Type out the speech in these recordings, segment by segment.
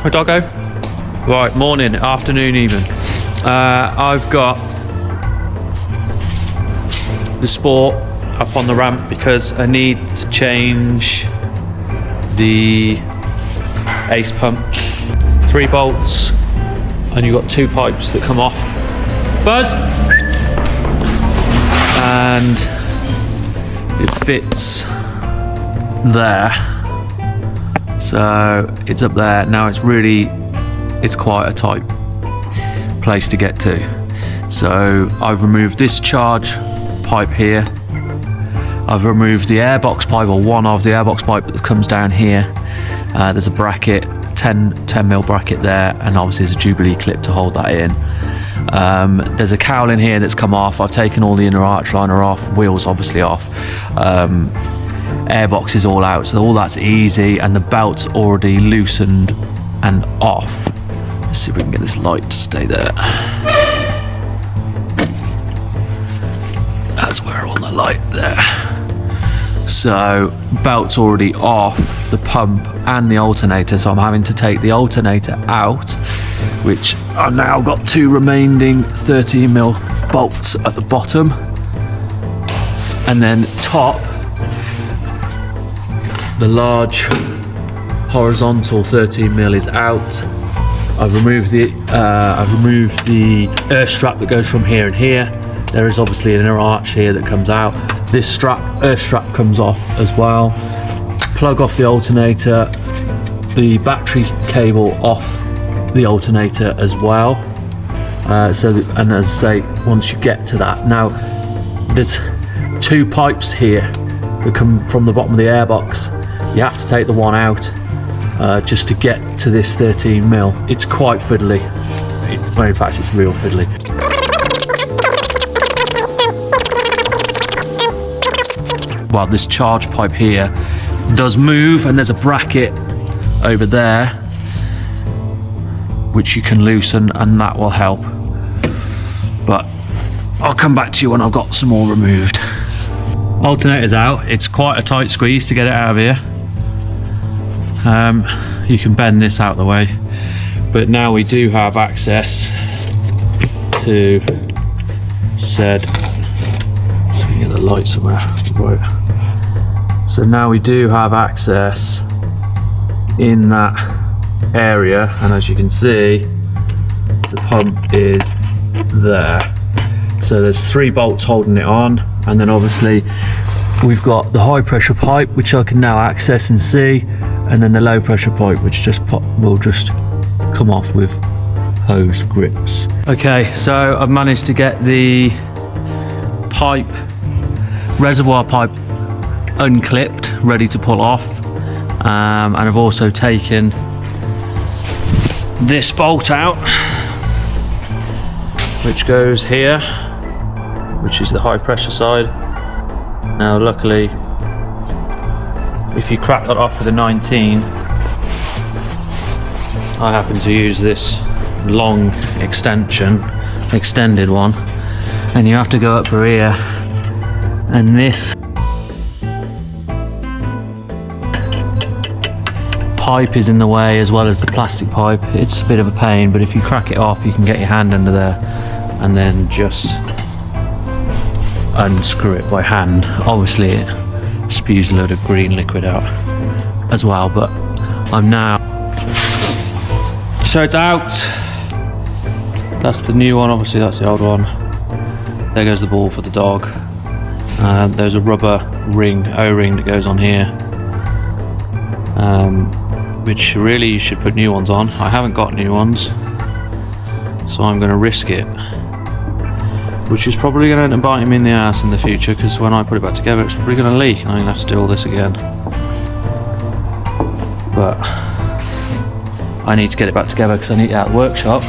my doggo? Right, morning, afternoon even. I've got the Sport up on the ramp because I need to change the ace pump. 3 bolts, and you've got 2 pipes that come off. Buzz! And it fits there. So it's up there. Now it's quite a tight place to get to. So I've removed this charge pipe here. I've removed the airbox pipe, or one of the airbox pipe that comes down here. There's a bracket, 10mm bracket there, and obviously there's a Jubilee clip to hold that in. There's a cowling here that's come off. I've taken all the inner arch liner off, wheels obviously off. Airbox is all out, so all that's easy, and the belt's already loosened and off. Let's see if we can get this light to stay there. That's where I want the light there. So belt's already off the pump and the alternator, so I'm having to take the alternator out, which I've now got 2 remaining 13mm bolts at the bottom, and then top the large horizontal 13mm is out. I've removed the earth strap that goes from here and here. There is obviously an inner arch here that comes out. This earth strap comes off as well. Plug off the alternator, the battery cable off the alternator as well. And as I say, once you get to that, now there's 2 pipes here that come from the bottom of the airbox. You have to take the one out just to get to this 13mm. It's quite fiddly. Well, in fact, it's real fiddly. Well, this charge pipe here does move, and there's a bracket over there which you can loosen, and that will help. But I'll come back to you when I've got some more removed. Alternator's out. It's quite a tight squeeze to get it out of here. You can bend this out of the way, but now we do have access to said, so we can get the light somewhere. Right. So now we do have access in that area, and as you can see, the pump is there. So there's 3 bolts holding it on, and then obviously we've got the high pressure pipe, which I can now access and see, and then the low pressure pipe, which will just come off with hose grips. Okay, so I've managed to get the reservoir pipe unclipped, ready to pull off, and I've also taken this bolt out, which goes here, which is the high pressure side. Now luckily, if you crack that off with a 19, I happen to use this long extended one, and you have to go up for here, and this pipe is in the way as well as the plastic pipe. It's a bit of a pain, but if you crack it off, you can get your hand under there and then just unscrew it by hand. Obviously it spews a load of green liquid out as well, but I'm now, so it's out. That's the new one, obviously that's the old one. There goes the ball for the dog. There's a rubber ring, O-ring that goes on here, which really you should put new ones on. I haven't got new ones, so I'm going to risk it, which is probably going to end up biting me in the ass in the future, because when I put it back together it's probably going to leak and I'm going to have to do all this again. But I need to get it back together because I need it out of the workshop,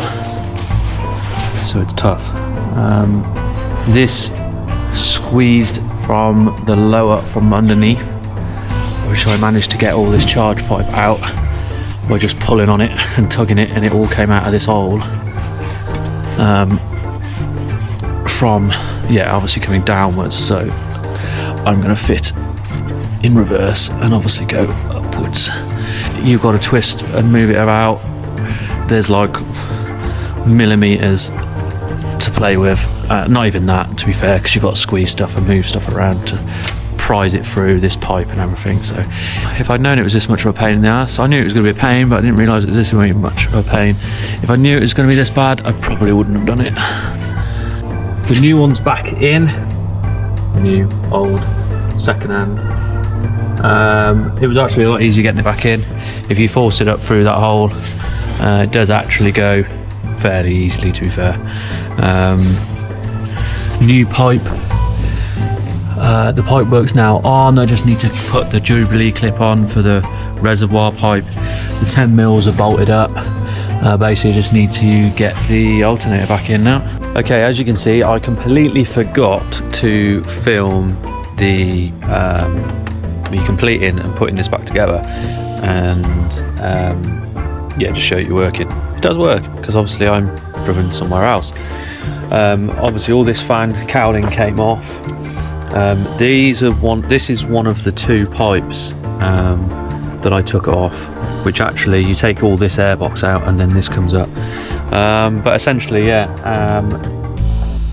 so it's tough. This squeezed from underneath, which I managed to get all this charge pipe out by just pulling on it and tugging it, and it all came out of this hole from obviously coming downwards. So I'm going to fit in reverse and obviously go upwards. You've got to twist and move it about there's like millimeters to play with. Not even that, to be fair, because you've got to squeeze stuff and move stuff around to prise it through this pipe and everything. So if I'd known it was this much of a pain in the ass, I knew it was going to be a pain, but I didn't realise it was this much of a pain. If I knew it was going to be this bad, I probably wouldn't have done it. The new one's back in. New, old, second-hand. It was actually a lot easier getting it back in. If you force it up through that hole, it does actually go fairly easily, to be fair. New pipe. The pipe works now on. I just need to put the Jubilee clip on for the reservoir pipe. The 10 mils are bolted up. Basically just need to get the alternator back in now. Okay, as you can see, I completely forgot to film the me completing and putting this back together, and yeah, just show you working. It does work, because obviously I'm driven somewhere else. Obviously all this fan cowling came off. This is one of the 2 pipes that I took off, which actually you take all this air box out and then this comes up. But essentially, yeah,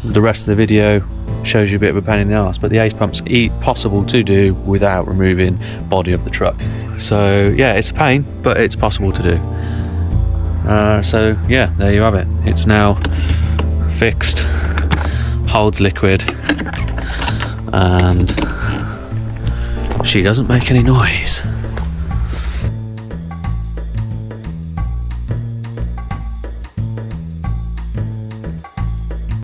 the rest of the video shows you a bit of a pain in the arse, but the ace pump's possible to do without removing body of the truck. So yeah, it's a pain, but it's possible to do. So yeah, there you have it. It's now fixed, holds liquid, and she doesn't make any noise.